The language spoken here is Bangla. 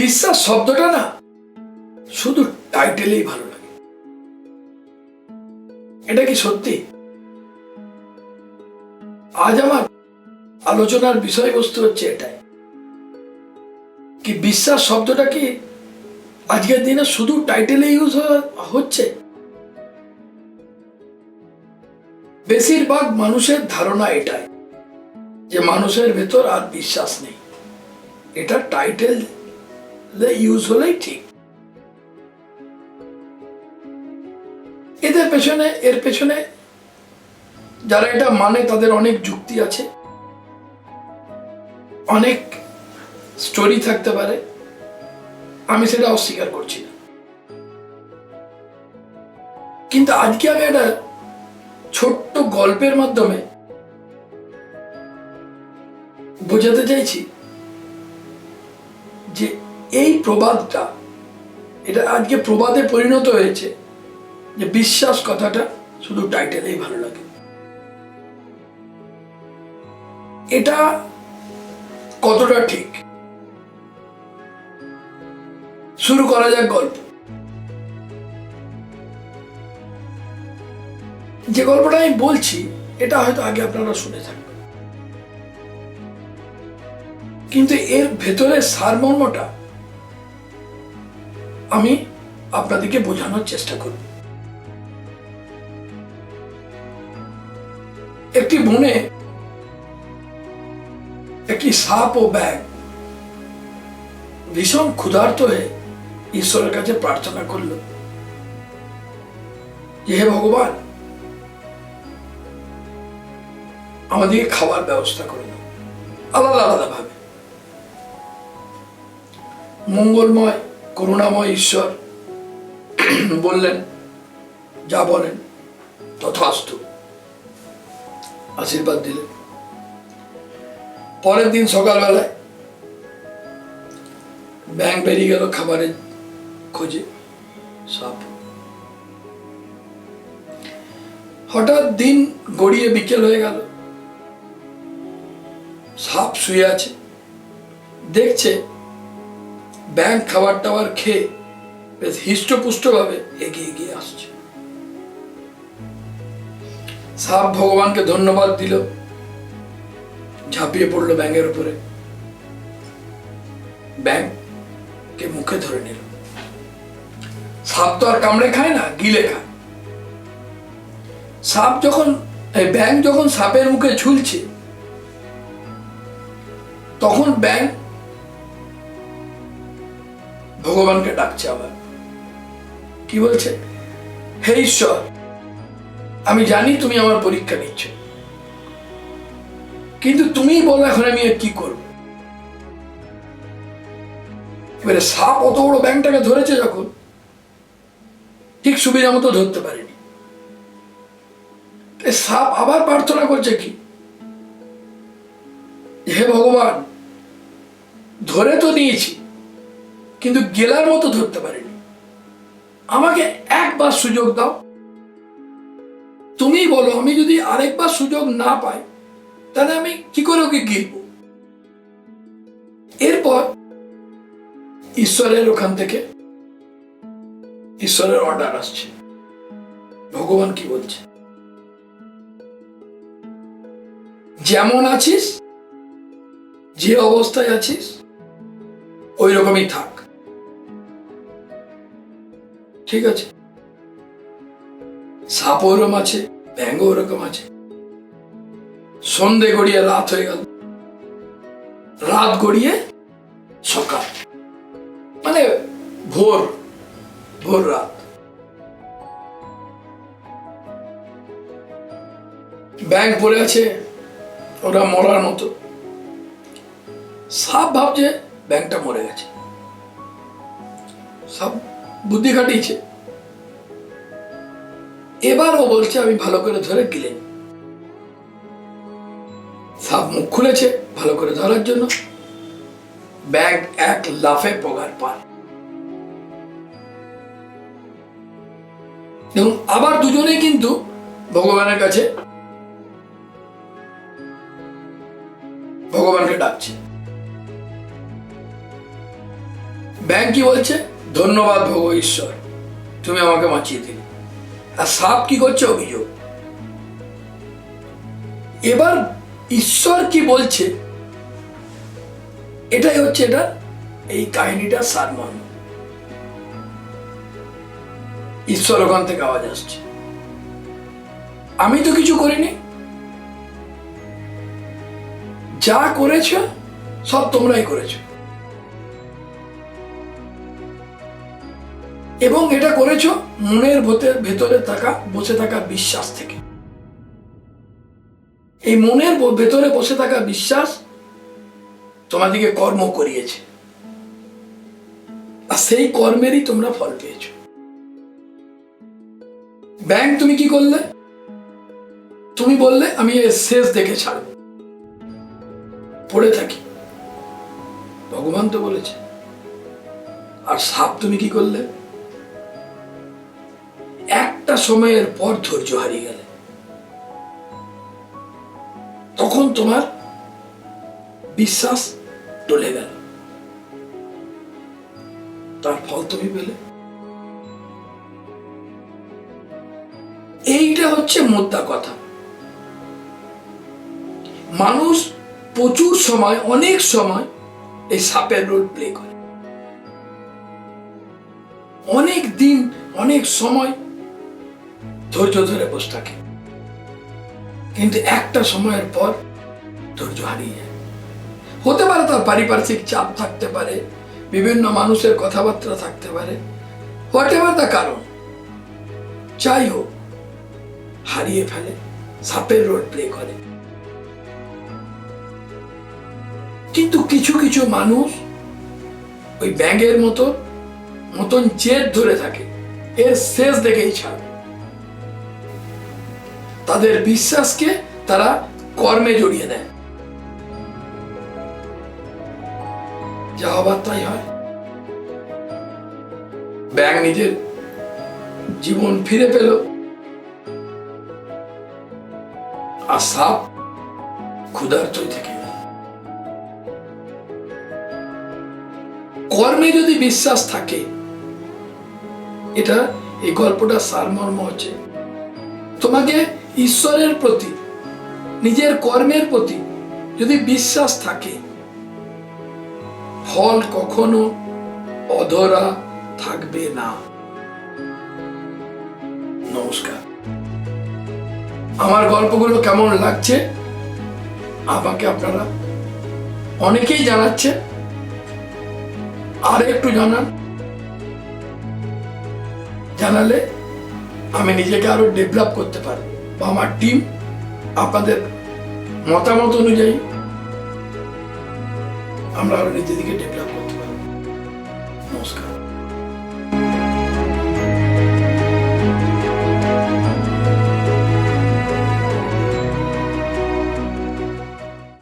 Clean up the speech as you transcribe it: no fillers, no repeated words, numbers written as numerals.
বিশ্বাস শব্দটা না শুধু টাইটেলেই ভালো লাগে। এটা কি সত্যি? আজ আমার আলোচনার বিষয়বস্তু হচ্ছে এটাই, কি বিশ্বাস শব্দটা কি আজকের দিনে শুধু টাইটেলে ইউজ হচ্ছে? বেশিরভাগ মানুষের ধারণা এটাই যে মানুষের ভেতর আর বিশ্বাস নেই, এটা টাইটেল ইউজ হলেই ঠিক। এর পেছনে যারা এটা মানে তাদের অনেক যুক্তি আছে, অনেক স্টোরি থাকতে পারে, আমি সেটা অস্বীকার করছি না। কিন্তু আজকে আমি একটা ছোট্ট গল্পের মাধ্যমে বোঝাতে চাইছি যে এই প্রবাদটা, এটা আজকে প্রবাদে পরিণত হয়েছে যে বিশ্বাস কথাটা শুধু টাইটেলেই ভালো লাগে। এটা কতটা ঠিক? শুরু করা যাক গল্প। যে গল্পটা আমি বলছি এটা হয়তো আগে আপনারা শুনে থাকবেন, কিন্তু এর ভেতরের সারমর্মটা আমি আপনাদেরকে বোঝানোর চেষ্টা করব। একটি বনে একটি সাপ ও ব্যাঙ ভীষণ ক্ষুধার্ত হয়ে ঈশ্বরের কাছে প্রার্থনা করল যে হে ভগবান, আমাদেরকে খাবার ব্যবস্থা করে দাও আলাদা আলাদা ভাবে। মঙ্গলময় করুণাময় ঈশ্বর বললেন, যা বলেন তথাস্তু, আশীর্বাদ দিলেন। পরের দিন সকালবেলায় ব্যাঙ বেরিয়ে গেল খাবারের খোঁজে। সাপ হঠাৎ দিন গড়িয়ে বিকেল হয়ে গেল, সাপ শুয়ে আছে, দেখছে ব্যাঙ খাবার টাবার খেয়ে বেশ হৃষ্টপুষ্ট ভাবে এগিয়ে এগিয়ে আসছে। সাপ ভগবানকে ধন্যবাদ দিল, ঝাঁপিয়ে পড়লো ব্যাঙের উপরে, ব্যাঙকে মুখে ধরে নিল। সাপ তো আর কামড়ে খায় না, গিলে খায়। ব্যাঙ যখন সাপের মুখে ঝুলছে তখন ব্যাঙ ভগবানকে ডাকছে। আবার কি বলছে? হে ঈশ্বর, আমি জানি তুমি আমার পরীক্ষা নিচ্ছ, কিন্তু তুমি বলো এখন আমি কি করব। এবারে সাপ অত বড় ব্যাঙটাকে ধরেছে যখন, ঠিক সুবিধা মতো ধরতে পারেনি। সাপ আবার প্রার্থনা করছে কি, হে ভগবান, ধরে তো নিয়েছি কিন্তু গেলার মতো ধরতে পারিনি, আমাকে একবার সুযোগ দাও। তুমি বলো আমি যদি আরেকবার সুযোগ না পাই তাহলে আমি কি করে ওকে গিলব। এরপর ঈশ্বরের ওখান থেকে ঈশ্বরের অর্ডার আসছে। ভগবান কি বলছে? যেমন আছিস, যে অবস্থায় আছিস ওই রকমই থাক, ঠিক আছে? সাপ ওরকম আছে, ব্যাঙ ওরকম আছে। সন্ধে গড়িয়ে রাত হয়ে গেল, রাত গড়িয়ে সকাল, মানে ভোর ভোর রাত। ব্যাঙ পড়ে আছে ওরা মরার মতো। সাপ ভাবছে ব্যাঙটা মরে গেছে। সাপ বুদ্ধি খাটিয়েছে, এবার ও বলছে আমি ভালো করে ধরে গিলে। সাপ মুখ খুলেছে ভালো করে ধরার জন্য, ব্যাঙ এক লাফে পগার পার। এবং আবার দুজনেই কিন্তু ভগবানের কাছে ভগবানকে ডাকছে। ব্যাং কি বলছে? ধন্যবাদ ভগো ঈশ্বর, তুমি আমাকে বাঁচিয়ে দিলে। আর সাপ কি করছে? অভিযোগ। এবার ঈশ্বর কি বলছে, এটাই হচ্ছে এটা এই কাহিনীটার সারমর্ম। ঈশ্বর ওখান থেকে আওয়াজ আসছে, আমি তো কিছু করিনি, যা করেছ সব তোমরাই করেছ, এবং এটা করেছ মনের ভেতরে বসে থাকা বিশ্বাস থেকে। এই মনের ভেতরে বসে থাকা বিশ্বাস তোমাদেরকে কর্ম করিয়েছে, আর সেই কর্মেরই তোমরা ফল পেয়েছ। ব্যাং তুমি কি করলে? তুমি বললে আমি এর শেষ দেখে ছাড়ব, পড়ে থাকি, ভগবান তো বলেছে। আর সাপ তুমি কি করলে? একটা সময়ের পর ধৈর্য হারিয়ে গেলে, তখন তোমার বিশ্বাস টলে গেল, তার ফল তুমি পেলে। এইটা হচ্ছে মোদ্দা কথা। মানুষ প্রচুর সময়, অনেক সময় এই সাপের রোল প্লে করে, অনেক দিন, অনেক সময় ধৈর্য ধরে বসে থাকে, কিন্তু একটা সময়ের পর ধৈর্য হারিয়ে যায়। হতে পারে তার পারিপার্শ্বিক চাপ থাকতে পারে, বিভিন্ন মানুষের কথাবার্তা থাকতে পারে, হোয়াটএভার দ্য কারণ, যাই হোক, হারিয়ে ফেলে, সাপের রোল প্লে করে। কিন্তু কিছু কিছু মানুষ ওই ব্যাঙের মতন জেদ ধরে থাকে, এর শেষ দেখেই ছাড়ে। তাদের বিশ্বাসকে তারা কর্মে জড়িয়ে দেয়, যা হবার তাই হয়। ব্যাঙ নিজের জীবন ফিরে পেল, আর সাপ ক্ষুধার্তই থেকে গেল। কর্মে যদি বিশ্বাস থাকে, এটা এই গল্পটার সারমর্ম হচ্ছে, তোমাকে ঈশ্বরের প্রতি, নিজের কর্মের প্রতি যদি বিশ্বাস থাকে, ফল কখনো অধরা থাকবে না। নমস্কার। আমার গল্পগুলো কেমন লাগছে আমাকে আপনারা অনেকেই জানাচ্ছে, আর একটু জানালে আমি নিজেকে আরো ডেভেলপ করতে পারবো, বা আমার টিম আপনাদের মতামত অনুযায়ী আমরা আরো নিজেদেরকে ডেভেলপ করতে পারবো। নমস্কার।